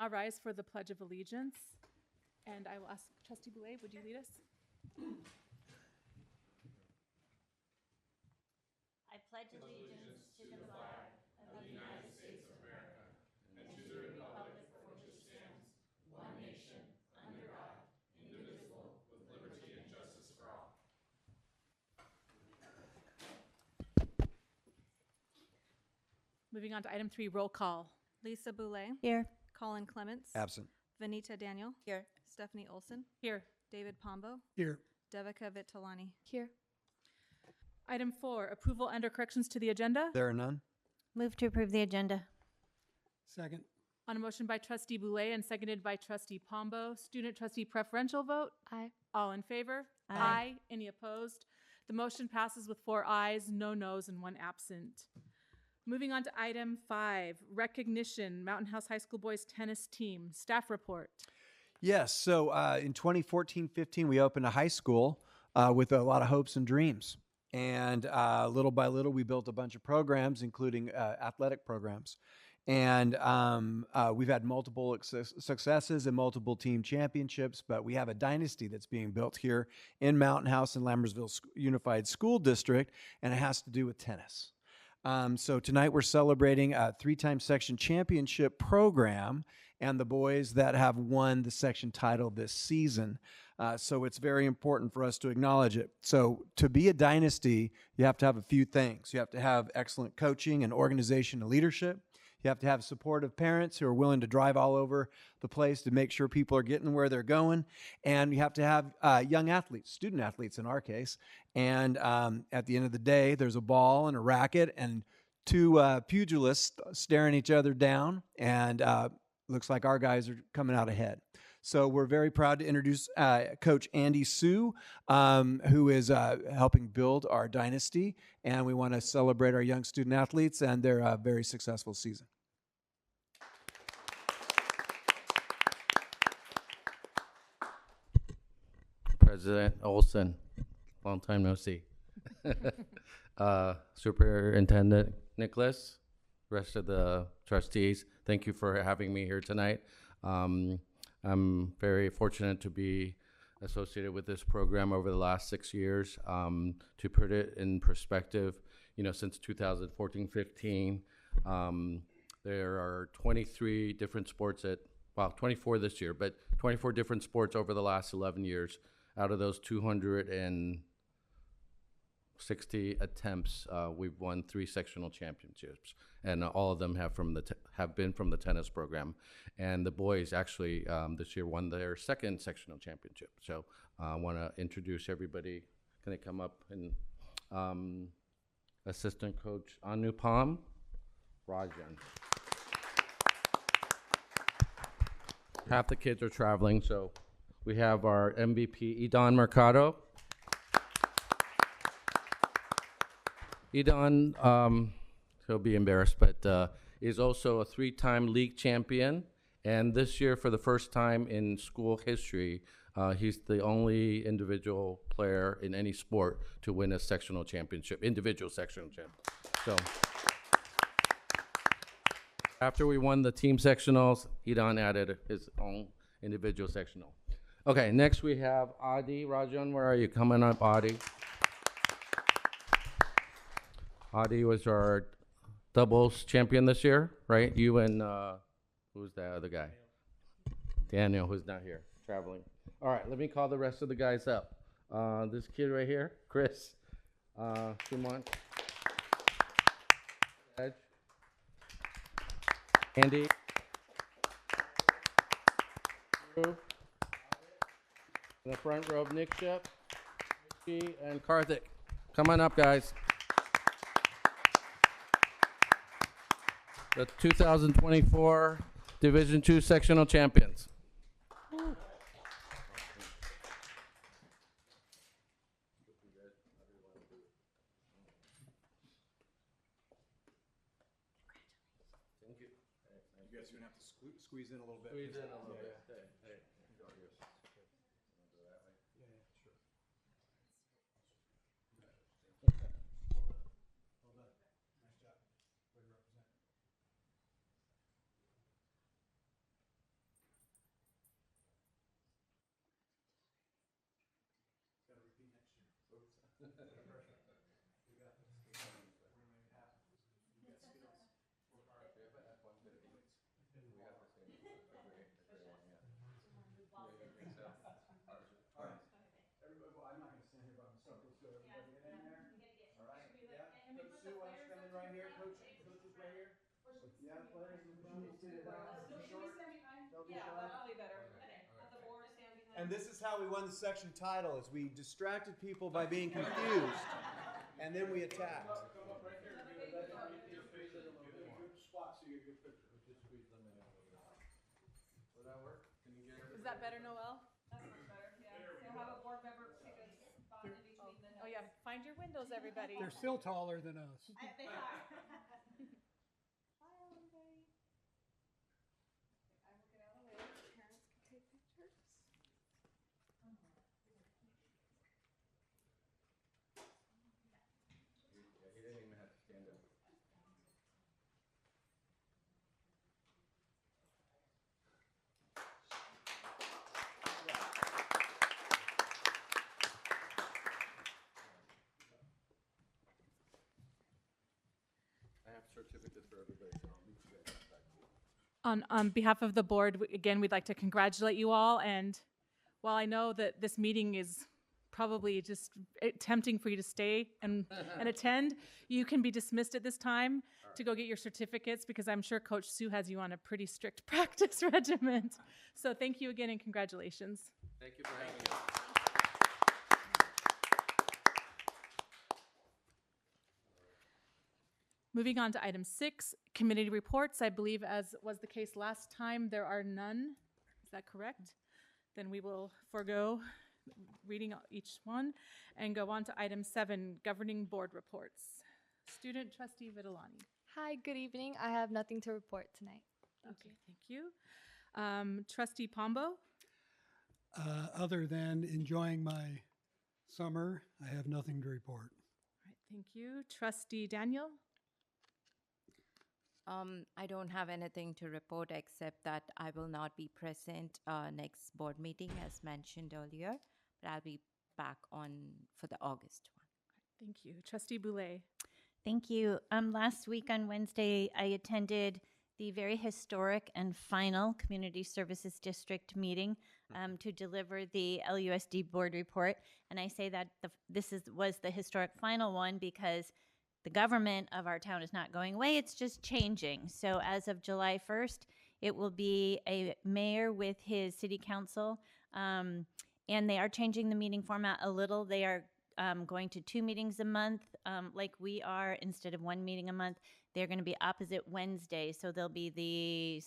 I'll rise for the Pledge of Allegiance, and I will ask Trustee Boulay, would you lead us? I pledge allegiance to the flag of the United States of America and to the republic for which it stands, one nation, under God, indivisible, with liberty and justice for all. Moving on to item 3, roll call. Lisa Boulay. Here. Colin Clements. Absent. Vanita Daniel. Here. Stephanie Olson. Here. David Pombo. Here. Devika Vitolani. Here. Item 4, approval under corrections to the agenda. There are none. Move to approve the agenda. Second. On a motion by Trustee Boulay and seconded by Trustee Pombo, student trustee preferential vote. Aye. All in favor? Aye. Any opposed? The motion passes with 4 ayes, no noes, and 1 absent. Moving on to item 5, recognition, Mountain House High School boys tennis team. Staff report. Yes. So in 2014-15, we opened a high school with a lot of hopes and dreams. And little by little, we built a bunch of programs, including athletic programs. And we've had multiple successes and multiple team championships, but we have a dynasty that's being built here in Mountain House and Lammersville Unified School District, and it has to do with tennis. So tonight we're celebrating a 3-time section championship program and the boys that have won the section title this season. So it's very important for us to acknowledge it. So to be a dynasty, you have to have a few things. You have to have excellent coaching and organization and leadership. You have to have supportive parents who are willing to drive all over the place to make sure people are getting where they're going. And you have to have young athletes, student athletes in our case. And at the end of the day, there's a ball and a racket and 2 pugilists staring each other down. And looks like our guys are coming out ahead. So we're very proud to introduce Coach Andy Sue, who is helping build our dynasty. And we want to celebrate our young student athletes and their very successful season. President Olson, long time no see. Superintendent Nicholas, rest of the trustees, thank you for having me here tonight. I'm very fortunate to be associated with this program over the last 6 years. To put it in perspective, since 2014-15, there are 23 different sports 24 this year, but 24 different sports over the last 11 years. Out of those 260 attempts, we've won 3 sectional championships, and all of them have been from the tennis program. And the boys actually this year won their 2nd sectional championship. So I want to introduce everybody. Can they come up? And assistant coach Anupam Rajan. Half the kids are traveling, so we have our MVP, Edon Mercado. Edon, he'll be embarrassed, but is also a 3-time league champion. And this year, for the first time in school history, he's the only individual player in any sport to win a sectional championship, individual sectional championship. So after we won the team sectionals, Edon added his own individual sectional. Okay, next we have Adi Rajan. Where are you? Coming up, Adi. Adi was our doubles champion this year, right? You and who's the other guy? Daniel, who's not here, traveling. All right, let me call the rest of the guys up. This kid right here, Chris, Shuman, Edge, Andy, Drew. In the front row, Nick Shep, Richie, and Karthik. Come on up, guys. The 2024 Division II sectional champions. Thank you. You guys are going to have to squeeze in a little bit. Squeeze in a little bit. Everybody, well, I'm not gonna stand here by myself. Let's go, everybody get in there. All right, yeah. Coach Sue, why don't you come in right here? Coach is right here. Yeah, players in the front, we'll sit it down. Be short. Don't be shy. Probably better. Have the board stand behind. And this is how we won the section title, is we distracted people by being confused, and then we attacked. Come up right here. Get a good spot so you get a good picture. Just squeeze them in a little bit. Will that work? Can you get Is that better, Noel? That's much better, yeah. So have a board member pick a spot in between the Oh, yeah, find your windows, everybody. They're still taller than us. They are. Hi, everybody. I will get out of the way. Parents can take pictures. Yeah, he didn't even have to stand up. I have certificates for everybody, so I'll meet you guys back. On behalf of the board, again, we'd like to congratulate you all. And while I know that this meeting is probably just tempting for you to stay and attend, you can be dismissed at this time to go get your certificates, because I'm sure Coach Sue has you on a pretty strict practice regiment. So thank you again and congratulations. Thank you for having me. Moving on to item 6, committee reports. I believe, as was the case last time, there are none. Is that correct? Then we will forego reading each one and go on to item 7, governing board reports. Student trustee Vitalani. Hi, good evening. I have nothing to report tonight. Okay, thank you. Trustee Pombo. Other than enjoying my summer, I have nothing to report. All right, thank you. Trustee Daniel. I don't have anything to report except that I will not be present next board meeting as mentioned earlier, but I'll be back on for the August one. Thank you. Trustee Boulay. Thank you. Last week on Wednesday, I attended the very historic and final Community Services District meeting to deliver the LUSD board report. And I say that this was the historic final one because the government of our town is not going away, it's just changing. So as of July 1st, it will be a mayor with his city council, and they are changing the meeting format a little. They are going to 2 meetings a month, like we are, instead of 1 meeting a month. They're going to be opposite Wednesdays, so they'll be the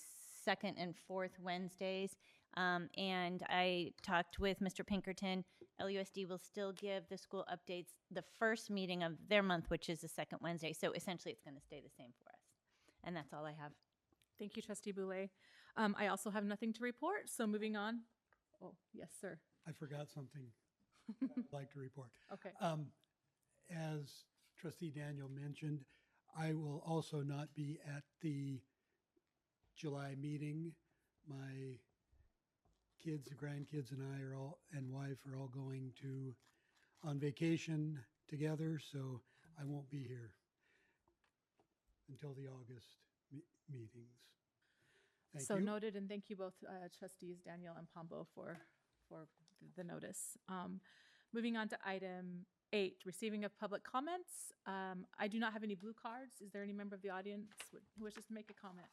second and fourth Wednesdays. And I talked with Mr. Pinkerton. LUSD will still give the school updates the first meeting of their month, which is the second Wednesday. So essentially, it's going to stay the same for us. And that's all I have. Thank you, Trustee Boulay. I also have nothing to report, so moving on. Oh, yes, sir. I forgot something I'd like to report. Okay. As Trustee Daniel mentioned, I will also not be at the July meeting. My kids, grandkids, and I and wife are all going on vacation together, so I won't be here until the August meetings. Thank So you. noted, and thank you both, trustees Daniel and Pombo, for the notice. Moving on to item 8, receiving of public comments. I do not have any blue cards. Is there any member of the audience who wishes to make a comment?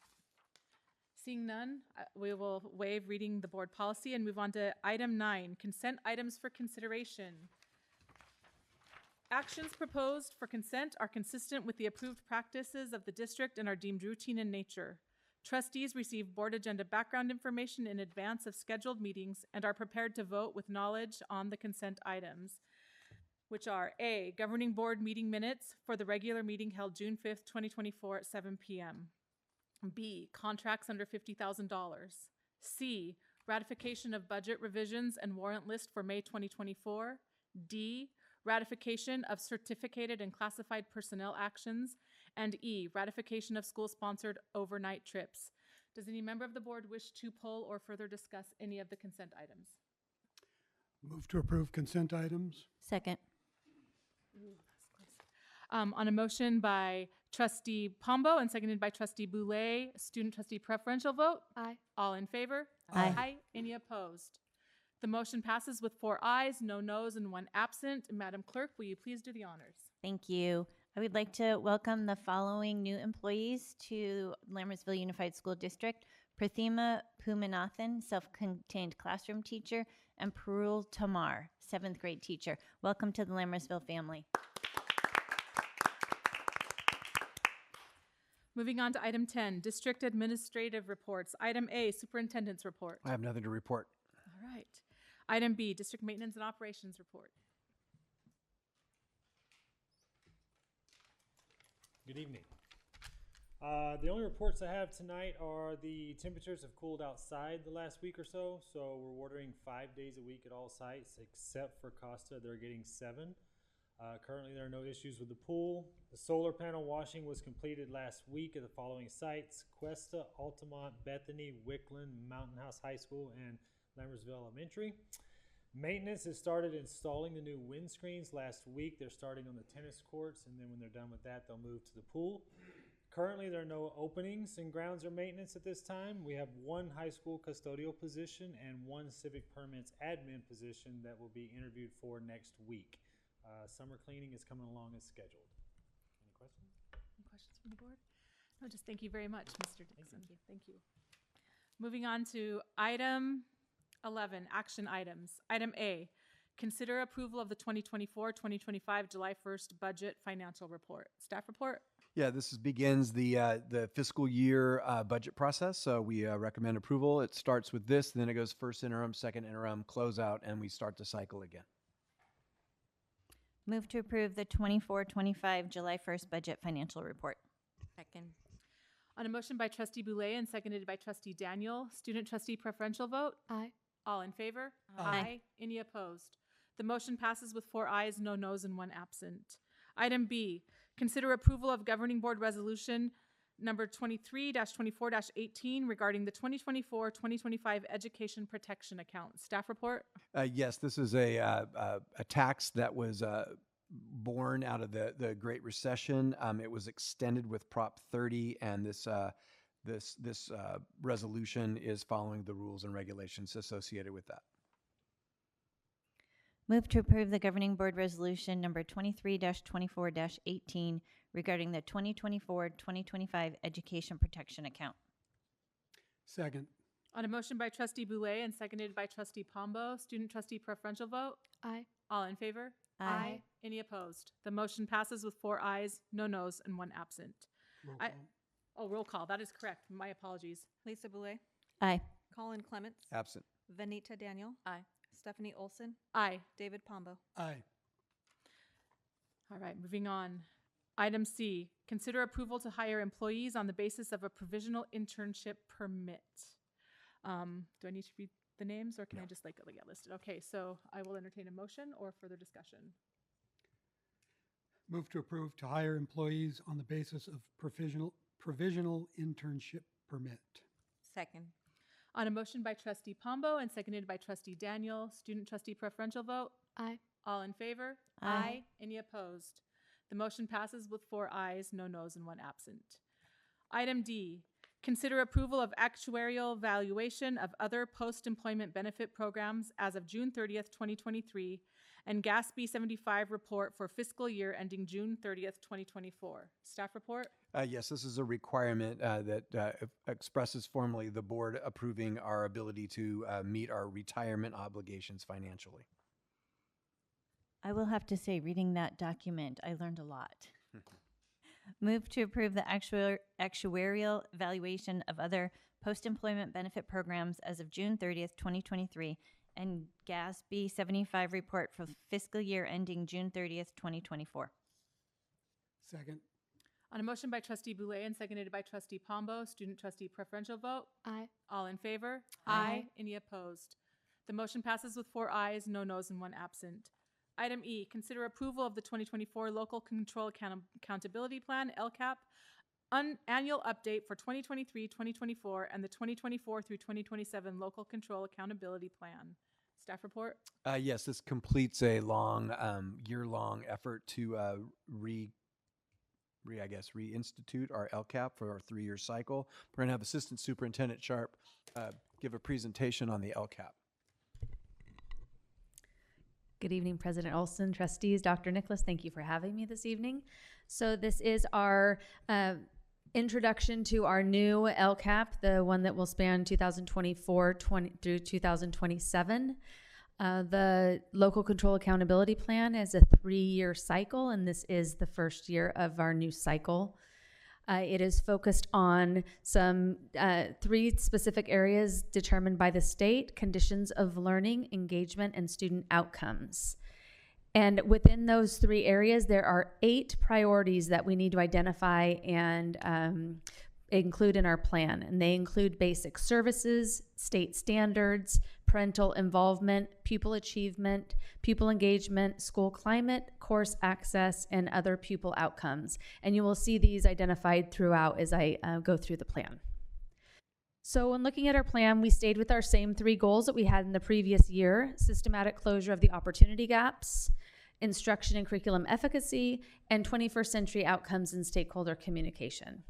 Seeing none, we will waive reading the board policy and move on to item 9, consent items for consideration. Actions proposed for consent are consistent with the approved practices of the district and are deemed routine in nature. Trustees receive board agenda background information in advance of scheduled meetings and are prepared to vote with knowledge on the consent items, which are A, governing board meeting minutes for the regular meeting held June 5th, 2024 at 7 p.m. B, contracts under $50,000. C, ratification of budget revisions and warrant list for May 2024. D, ratification of certificated and classified personnel actions. And E, ratification of school-sponsored overnight trips. Does any member of the board wish to poll or further discuss any of the consent items? Move to approve consent items. Second. On a motion by trustee Pombo and seconded by trustee Boulay, student trustee preferential vote. Aye. All in favor? Aye. Any opposed? The motion passes with 4 ayes, no noes, and 1 absent. Madam Clerk, will you please do the honors? Thank you. I would like to welcome the following new employees to Lammersville Unified School District: Prathima Pumanathan, self-contained classroom teacher, and Parul Tamar, 7th grade teacher. Welcome to the Lammersville family. Moving on to item 10, district administrative reports. Item A, superintendent's report. I have nothing to report. All right. Item B, district maintenance and operations report. Good evening. The only reports I have tonight are the temperatures have cooled outside the last week or so. So we're watering 5 days a week at all sites except for Costa. They're getting 7. Currently, there are no issues with the pool. The solar panel washing was completed last week at the following sites: Cuesta, Altamont, Bethany, Wickland, Mountain House High School, and Lammersville Elementary. Maintenance has started installing the new windscreens last week. They're starting on the tennis courts, and then when they're done with that, they'll move to the pool. Currently, there are no openings in grounds or maintenance at this time. We have 1 high school custodial position and 1 civic permits admin position that will be interviewed for next week. Summer cleaning is coming along as scheduled. Any questions? Any questions from the board? No, just thank you very much, Mr. Dixon. Thank you. Moving on to item 11, action items. Item A, consider approval of the 2024-2025 July 1st budget financial report. Staff report? Yeah, begins the fiscal year budget process. So we recommend approval. It starts with this, then it goes first interim, second interim, closeout, and we start the cycle again. Move to approve the 24-25 July 1st budget financial report. Second. On a motion by trustee Boulay and seconded by trustee Daniel, student trustee preferential vote. Aye. All in favor? Aye. Any opposed? The motion passes with 4 ayes, no noes, and 1 absent. Item B, consider approval of governing board resolution number 23-24-18 regarding the 2024-2025 education protection account. Staff report? Yes, this is a tax that was born out of the Great Recession. It was extended with Prop 30, and this resolution is following the rules and regulations associated with that. Move to approve the governing board resolution number 23-24-18 regarding the 2024-2025 education protection account. Second. On a motion by trustee Boulay and seconded by trustee Pombo, student trustee preferential vote. Aye. All in favor? Aye. Any opposed? The motion passes with 4 ayes, no noes, and 1 absent. Roll I- call. Oh, roll call. That is correct. My apologies. Lisa Boulay, Aye. Colin Clements, Absent. Vanita Daniel. Aye. Stephanie Olson, Aye. David Pombo. Aye. All right, moving on. Item C, consider approval to hire employees on the basis of a provisional internship permit. Do I need to read the names or can I just get listed? Okay, so I will entertain a motion or further discussion. Move to approve to hire employees on the basis of provisional internship permit. Second. On a motion by trustee Pombo and seconded by trustee Daniel, student trustee preferential vote. Aye. All in favor? Aye. Any opposed? The motion passes with 4 ayes, no noes, and 1 absent. Item D, consider approval of actuarial valuation of other post-employment benefit programs as of June 30th, 2023, and GASB 75 report for fiscal year ending June 30th, 2024. Staff report? Yes, this is a requirement that expresses formally the board approving our ability to meet our retirement obligations financially. I will have to say, reading that document, I learned a lot. Move to approve the actuarial valuation of other post-employment benefit programs as of June 30th, 2023, and GASB 75 report for fiscal year ending June 30th, 2024. Second. On a motion by trustee Boulay and seconded by trustee Pombo, student trustee preferential vote. Aye. All in favor? Aye. Any opposed? The motion passes with 4 ayes, no noes, and 1 absent. Item E, consider approval of the 2024 Local Control Accountability Plan, LCAP, annual update for 2023-2024 and the 2024 through 2027 Local Control Accountability Plan. Staff report? Yes, this completes a long, year-long effort to reinstitute our LCAP for our 3-year cycle. We're going to have Assistant Superintendent Sharp give a presentation on the LCAP. Good evening, President Olson, trustees, Dr. Nicholas. Thank you for having me this evening. So this is our introduction to our new LCAP, the one that will span 2024 through 2027. The Local Control Accountability Plan is a 3-year cycle, and this is the first year of our new cycle. It is focused on some 3 specific areas determined by the state: conditions of learning, engagement, and student outcomes. And within those 3 areas, there are 8 priorities that we need to identify and include in our plan. And they include basic services, state standards, parental involvement, pupil achievement, pupil engagement, school climate, course access, and other pupil outcomes. And you will see these identified throughout as I go through the plan. So when looking at our plan, we stayed with our same 3 goals that we had in the previous year: systematic closure of the opportunity gaps, instruction and curriculum efficacy, and 21st century outcomes and stakeholder communication.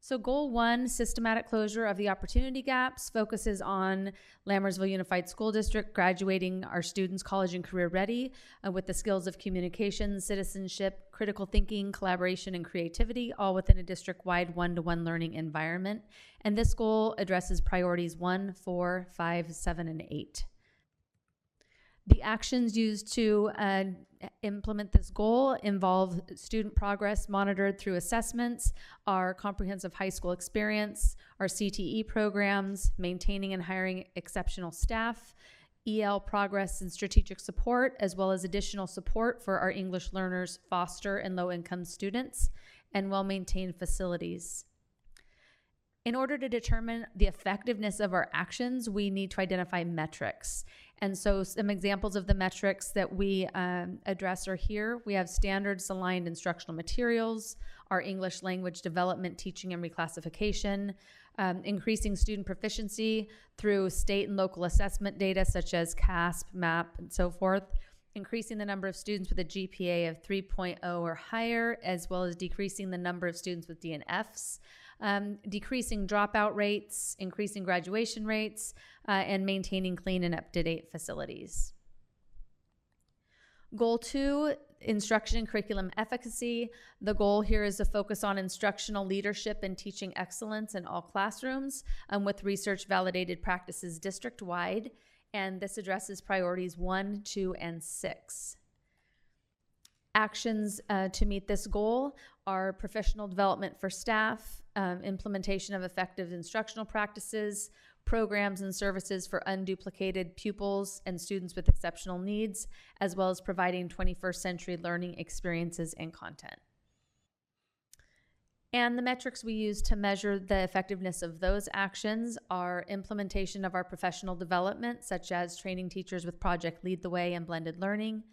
So goal 1, systematic closure of the opportunity gaps, focuses on Lammersville Unified School District graduating our students college and career ready with the skills of communication, citizenship, critical thinking, collaboration, and creativity, all within a district-wide 1-to-1 learning environment. And this goal addresses priorities 1, 4, 5, 7, and 8. The actions used to implement this goal involve student progress monitored through assessments, our comprehensive high school experience, our CTE programs, maintaining and hiring exceptional staff, EL progress and strategic support, as well as additional support for our English learners, foster and low-income students, and well-maintained facilities. In order to determine the effectiveness of our actions, we need to identify metrics. And so some examples of the metrics that we address are here. We have standards-aligned instructional materials, our English language development, teaching, and reclassification, increasing student proficiency through state and local assessment data such as CASP, MAP, and so forth, increasing the number of students with a GPA of 3.0 or higher, as well as decreasing the number of students with DNFs, decreasing dropout rates, increasing graduation rates, and maintaining clean and up-to-date facilities. Goal 2, instruction and curriculum efficacy. The goal here is to focus on instructional leadership and teaching excellence in all classrooms with research-validated practices district-wide, and this addresses priorities 1, 2, and 6. Actions to meet this goal are professional development for staff, implementation of effective instructional practices, programs and services for unduplicated pupils and students with exceptional needs, as well as providing 21st century learning experiences and content. And the metrics we use to measure the effectiveness of those actions are implementation of our professional development, such as training teachers with Project Lead the Way and blended learning,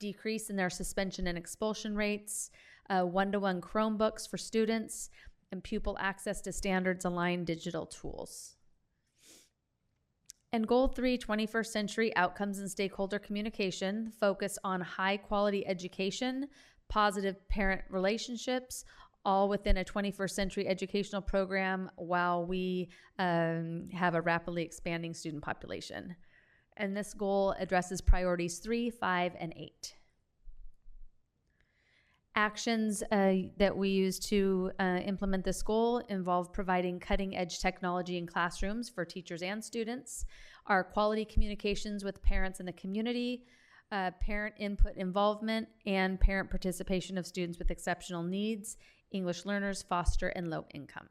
decrease in their suspension and expulsion rates, 1-to-1 Chromebooks for students, and pupil access to standards-aligned digital tools. And goal 3, 21st century outcomes and stakeholder communication, focus on high-quality education, positive parent relationships, all within a 21st century educational program while we have a rapidly expanding student population. And this goal addresses priorities 3, 5, and 8. Actions that we use to implement this involve providing cutting-edge technology in classrooms for teachers and students, our quality communications with parents and the community, parent input involvement, and parent participation of students with exceptional needs, English learners, foster, and low income.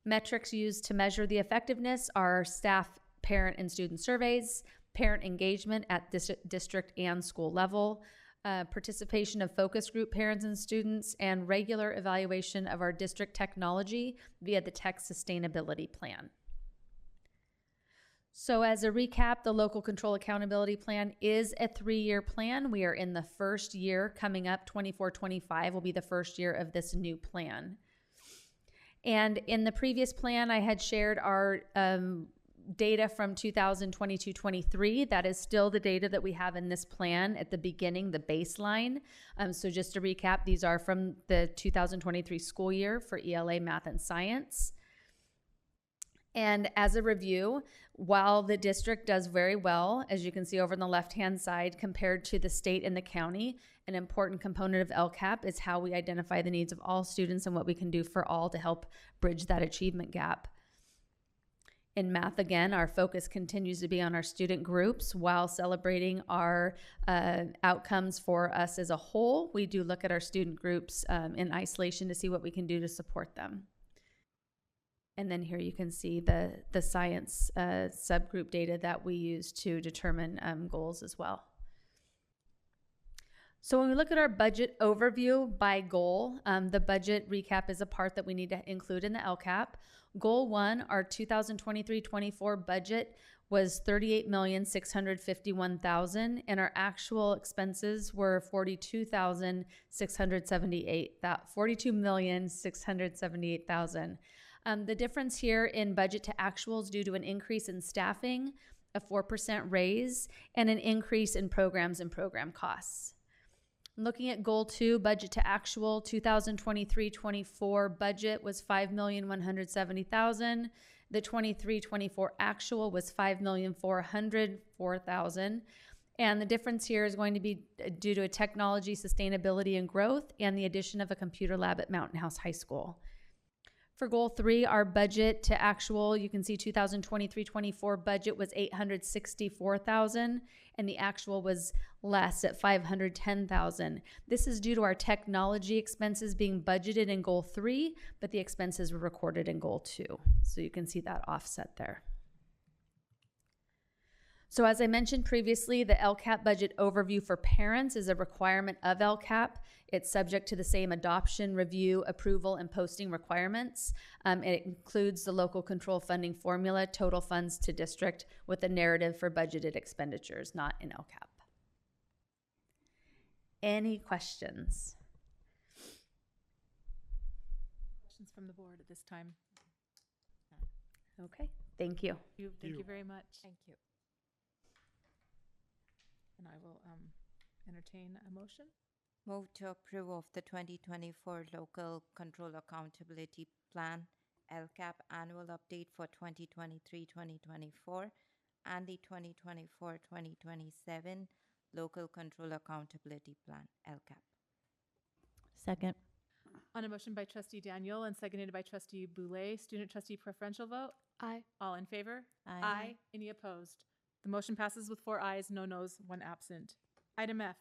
Metrics used to measure the effectiveness are staff, parent, and student surveys, parent engagement at district and school level, participation of focus group parents and students, and regular evaluation of our district technology via the Tech Sustainability Plan. So as a recap, the Local Control Accountability Plan is a 3-year plan. We are in the first year coming up. 24-25 will be the first year of this new plan. And in the previous plan, I had shared our data from 2022-23. That is still the data that we have in this plan at the beginning, the baseline. So just to recap, these are from the 2023 school year for ELA, math, and science. And as a review, while the district does very well, as you can see over on the left-hand side, compared to the state and the county, an important component of LCAP is how we identify the needs of all students and what we can do for all to help bridge that achievement gap. In math, again, our focus continues to be on our student groups while celebrating our outcomes for us as a whole. We do look at our student groups in isolation to see what we can do to support them. And then here you can see the science subgroup data that we use to determine goals as well. So when we look at our budget overview by goal, the budget recap is a part that we need to include in the LCAP. Goal 1, our 2023-24 budget was $38,651,000, and our actual expenses were $42,678,000. The difference here in budget to actuals due to an increase in staffing, a 4% raise, and an increase in programs and program costs. Looking at goal 2, budget to actual, 2023-24 budget was $5,170,000. The 23-24 actual was $5,404,000. And the difference here is going to be due to a technology, sustainability, and growth, and the addition of a computer lab at Mountain House High School. For goal 3, our budget to actual, you can see 2023-24 budget was $864,000, and the actual was less at $510,000. This is due to our technology expenses being budgeted in goal 3, but the expenses were recorded in goal 2. So you can see that offset there. So as I mentioned previously, the LCAP budget overview for parents is a requirement of LCAP. It's subject to the same adoption, review, approval, and posting requirements. It includes the local control funding formula, total funds to district, with a narrative for budgeted expenditures, not in LCAP. Any questions? Questions from the board at this time? Okay, thank you. Thank you very much. Thank you. And I will entertain a motion. Move to approve of the 2024 Local Control Accountability Plan, LCAP Annual Update for 2023-2024, and the 2024-2027 Local Control Accountability Plan, LCAP. Second. On a motion by Trustee Daniel and seconded by Trustee Boulay, student trustee preferential vote. Aye. All in favor? Aye. Any opposed? The motion passes with 4 ayes, no noes, 1 absent. Item F,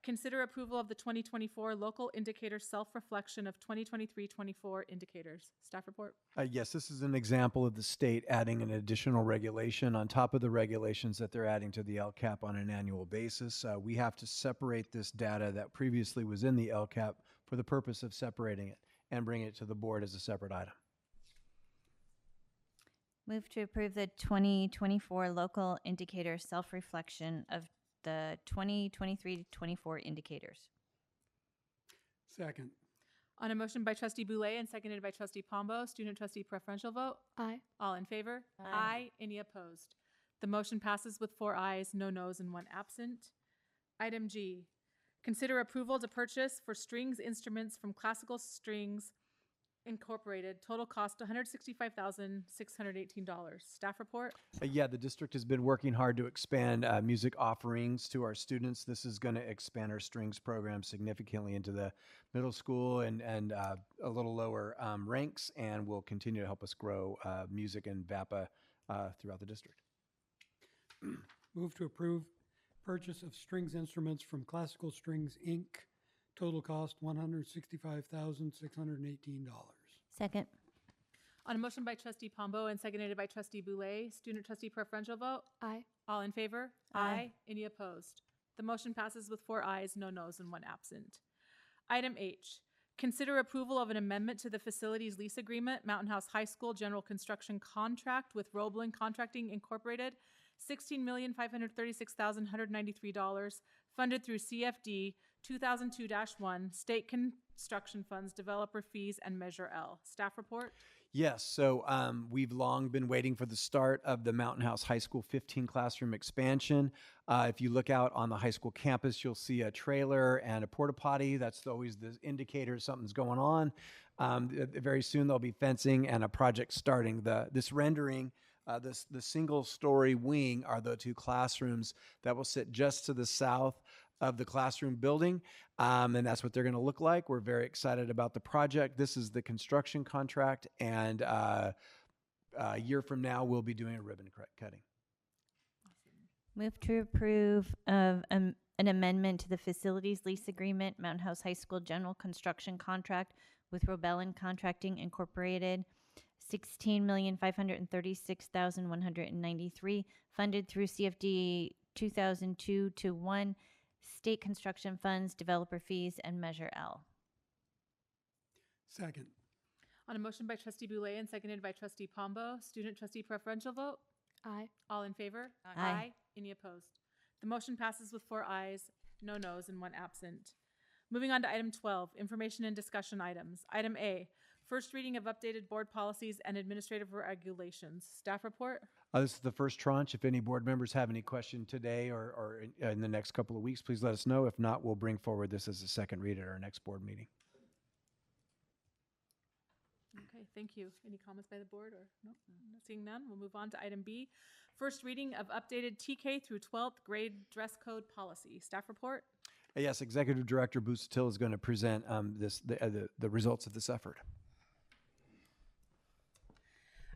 consider approval of the 2024 Local Indicator Self-Reflection of 2023-24 Indicators. Staff report. Yes, this is an example of the state adding an additional regulation on top of the regulations that they're adding to the LCAP on an annual basis. We have to separate this data that previously was in the LCAP for the purpose of separating it and bring it to the board as a separate item. Move to approve the 2024 Local Indicator Self-Reflection of the 2023-24 Indicators. Second. On a motion by Trustee Boulay and seconded by Trustee Pombo, student trustee preferential vote. Aye. All in favor? Aye. Any opposed? The motion passes with 4 ayes, no noes, and 1 absent. Item G, consider approval to purchase for strings instruments from Classical Strings Incorporated. Total cost $165,618. Staff report. Yeah, the district has been working hard to expand music offerings to our students. This is going to expand our strings program significantly into the middle school and a little lower ranks, and will continue to help us grow music and VAPA throughout the district. Move to approve purchase of strings instruments from Classical Strings, Inc. Total cost $165,618. Second. On a motion by Trustee Pombo and seconded by Trustee Boulay, student trustee preferential vote. Aye. All in favor? Aye. Any opposed? The motion passes with 4 ayes, no noes, and 1 absent. Item H, consider approval of an amendment to the facilities lease agreement, Mountain House High School General Construction Contract with Roblin Contracting Incorporated, $16,536,193, funded through CFD 2002-1, State Construction Funds, Developer Fees, and Measure L. Staff report. Yes, so we've long been waiting for the start of the Mountain House High School 15 classroom expansion. If you look out on the high school campus, you'll see a trailer and a porta potty. That's always the indicator something's going on. Very soon there'll be fencing and a project starting. This rendering, the single story wing are the two classrooms that will sit just to the south of the classroom building. And that's what they're going to look like. We're very excited about the project. This is the construction contract, and a year from now, we'll be doing a ribbon cutting. Move to approve of an amendment to the facilities lease agreement, Mountain House High School general construction contract with Robellin Contracting Incorporated, $16,536,193, funded through CFD 2002-1, state construction funds, developer fees, and Measure L. Second. On a motion by trustee Boulay and seconded by trustee Pombo, student trustee preferential vote? Aye. All in favor? Aye. Any opposed? The motion passes with 4 ayes, no noes, and 1 absent. Moving on to item 12, information and discussion items. Item A, first reading of updated board policies and administrative regulations. Staff report? This is the first tranche. If any board members have any question today or in the next couple of weeks, please let us know. If not, we'll bring forward this as a second read at our next board meeting. Okay, thank you. Any comments by the board or no? Seeing none, we'll move on to item B. First reading of updated TK through 12th grade dress code policy. Staff report? Yes, Executive Director Busatil is going to present the results of this effort.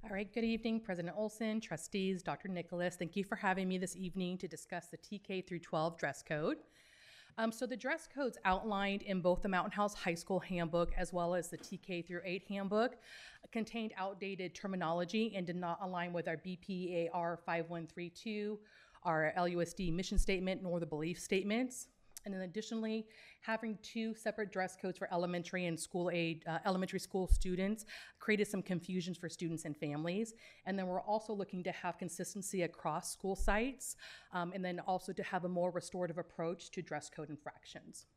All right, good evening, President Olson, trustees, Dr. Nicholas. Thank you for having me this evening to discuss the TK through 12 dress code. So the dress codes outlined in both the Mountain House High School handbook as well as the TK through 8 handbook contained outdated terminology and did not align with our BPAR 5132, our LUSD mission statement, nor the belief statements. And then additionally, having 2 separate dress codes for elementary and elementary school students created some confusions for students and families. And then we're also looking to have consistency across school sites, and then also to have a more restorative approach to dress code infractions.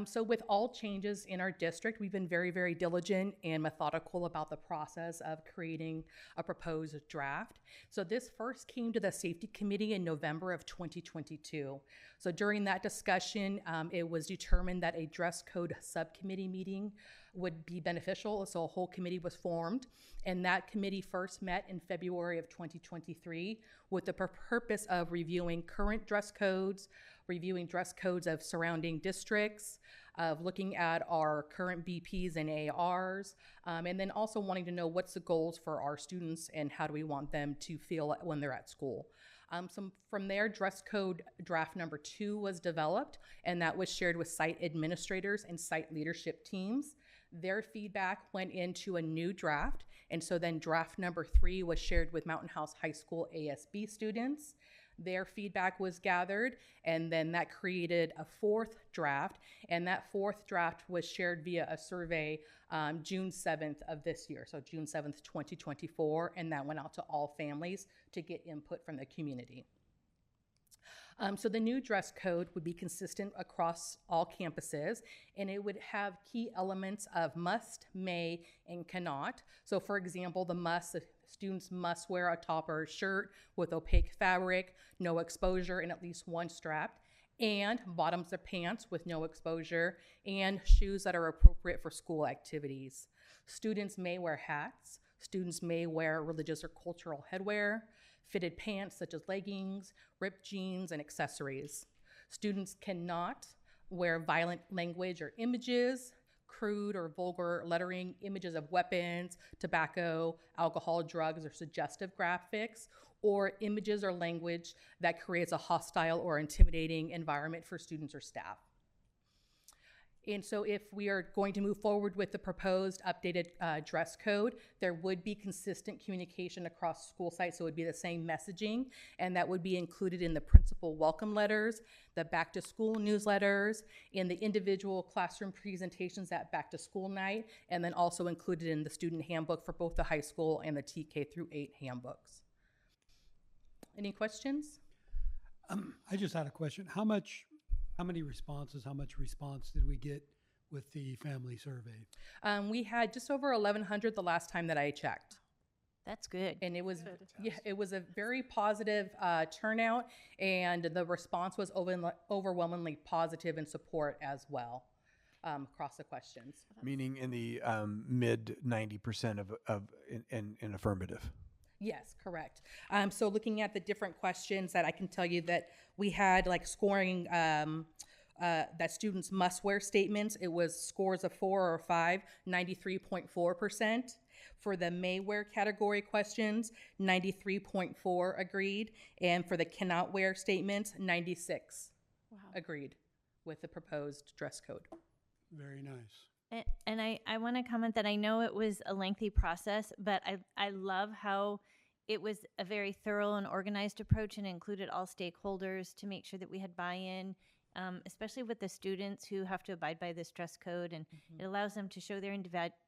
So with all changes in our district, we've been very, very diligent and methodical about the process of creating a proposed draft. So this first came to the Safety Committee in November of 2022. So during that discussion, it was determined that a dress code subcommittee meeting would be beneficial, so a whole committee was formed. And that committee first met in February of 2023 with the purpose of reviewing current dress codes, reviewing dress codes of surrounding districts, of looking at our current BPs and ARs, and then also wanting to know what's the goals for our students and how do we want them to feel when they're at school. So from there, dress code draft number 2 was developed, and that was shared with site administrators and site leadership teams. Their feedback went into a new draft, and so then draft number 3 was shared with Mountain House High School ASB students. Their feedback was gathered, and then that created a 4th draft, and that 4th draft was shared via a survey June 7th of this year, so June 7th, 2024, and that went out to all families to get input from the community. So the new dress code would be consistent across all campuses, and it would have key elements of must, may, and cannot. So for example, students must wear a top or a shirt with opaque fabric, no exposure, and at least 1 strap, and bottoms of pants with no exposure, and shoes that are appropriate for school activities. Students may wear hats. Students may wear religious or cultural headwear, fitted pants such as leggings, ripped jeans, and accessories. Students cannot wear violent language or images, crude or vulgar lettering, images of weapons, tobacco, alcohol, drugs, or suggestive graphics, or images or language that creates a hostile or intimidating environment for students or staff. And so if we are going to move forward with the proposed updated dress code, there would be consistent communication across school sites, so it would be the same messaging, and that would be included in the principal welcome letters, the back to school newsletters, in the individual classroom presentations at back to school night, and then also included in the student handbook for both the high school and the TK through 8 handbooks. Any questions? I just had a question. How many responses, how much response did we get with the family survey? We had just over 1,100 the last time that I checked. That's good. And it was, Good. yeah, it was a very positive turnout, and the response was overwhelmingly positive in support as well across the questions. Meaning in the mid 90% in affirmative. Yes, correct. So looking at the different questions that I can tell you that we had like scoring that students must wear statements, it was scores of 4 or 5, 93.4%. For the may wear category questions, 93.4 agreed. And for the cannot wear statements, 96 agreed with the proposed dress code. Very nice. And I want to comment that I know it was a lengthy process, but I love how it was a very thorough and organized approach and included all stakeholders to make sure that we had buy-in, especially with the students who have to abide by this dress code. And it allows them to show their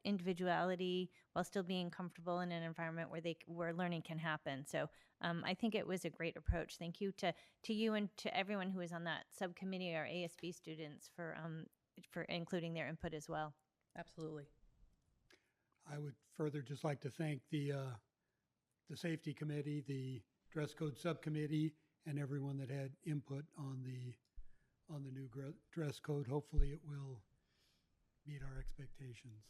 individuality while still being comfortable in an environment where learning can happen. So I think it was a great approach. Thank you to you and to everyone who was on that subcommittee, our ASB students, for including their input as well. Absolutely. I would further just like to thank the safety committee, the dress code subcommittee, and everyone that had input on the new dress code. Hopefully it will meet our expectations.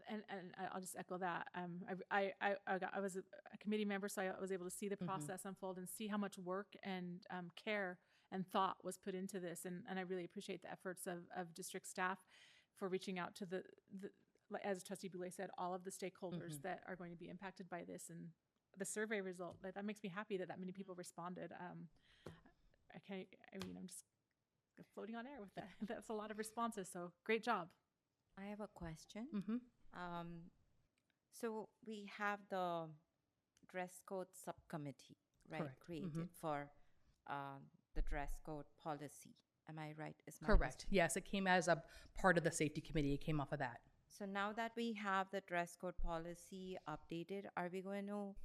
And I'll just echo that. I was a committee member, so I was able to see the process unfold and see how much work and care and thought was put into this. And I really appreciate the efforts of district staff for reaching out to the as Trustee Boulay said, all of the stakeholders that are going to be impacted by this. And the survey result, that makes me happy that many people responded. I'm just floating on air with that. That's a lot of responses, so great job. I have a question. So we have the dress code subcommittee, right? Correct. Created for the dress code policy. Am I right? Is my Correct. understanding? Yes, it came as a part of the safety committee. It came off of that. So now that we have the dress code policy updated, are we going to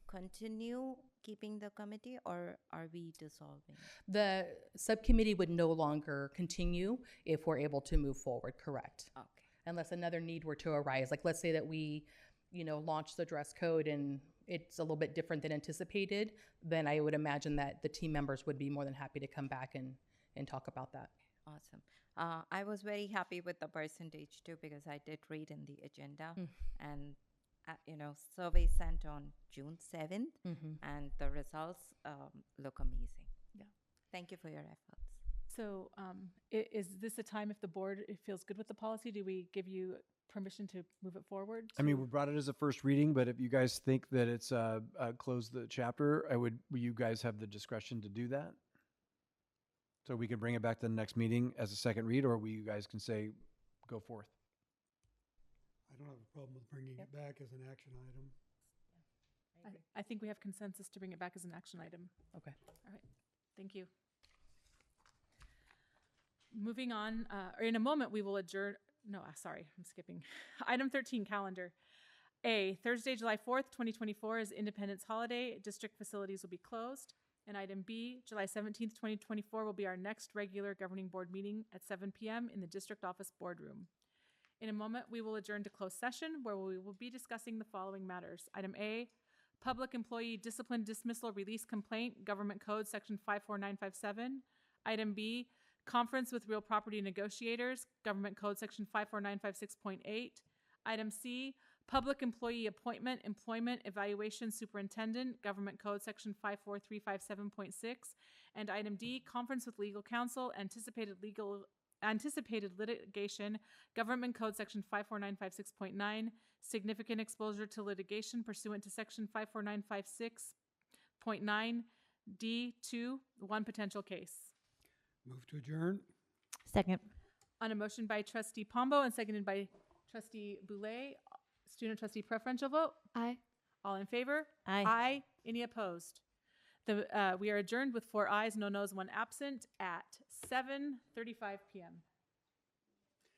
continue keeping the committee, or are we dissolving? The subcommittee would no longer continue if we're able to move forward, correct? Okay. Unless another need were to arise. Like, let's say that we, launch the dress code and it's a little bit different than anticipated, then I would imagine that the team members would be more than happy to come back and talk about that. Awesome. I was very happy with the percentage too, because I did read in the agenda and survey sent on June 7th and the results look amazing. Yeah. Thank you for your efforts. So is this a time, if the board feels good with the policy, do we give you permission to move it forward? I mean, we brought it as a first reading, but if you guys think that it's close the chapter, you guys have the discretion to do that? So we can bring it back to the next meeting as a second read, or you guys can say, go forth. I don't have a problem with bringing it back as an action item. I think we have consensus to bring it back as an action item. Okay. All right. Thank you. Moving on, or in a moment, we will adjourn. No, sorry, I'm skipping. Item 13, calendar. A, Thursday, July 4th, 2024 is Independence Holiday. District facilities will be closed. And item B, July 17th, 2024 will be our next regular governing board meeting at 7 p.m. in the district office boardroom. In a moment, we will adjourn to closed session where we will be discussing the following matters. Item A, Public Employee Discipline Dismissal Release Complaint, Government Code Section 54957. Item B, Conference with Real Property Negotiators, Government Code Section 54956.8. Item C, Public Employee Appointment, Employment, Evaluation Superintendent, Government Code Section 54357.6. And item D, Conference with Legal Counsel, Anticipated litigation, Government Code Section 54956.9, significant exposure to litigation pursuant to Section 54956.9 D2, one potential case. Move to adjourn. Second. On a motion by Trustee Pombo and seconded by Trustee Boulay, student trustee preferential vote. Aye. All in favor? Aye. Aye. Any opposed? We are adjourned with 4 ayes, no noes, 1 absent at 7:35 p.m.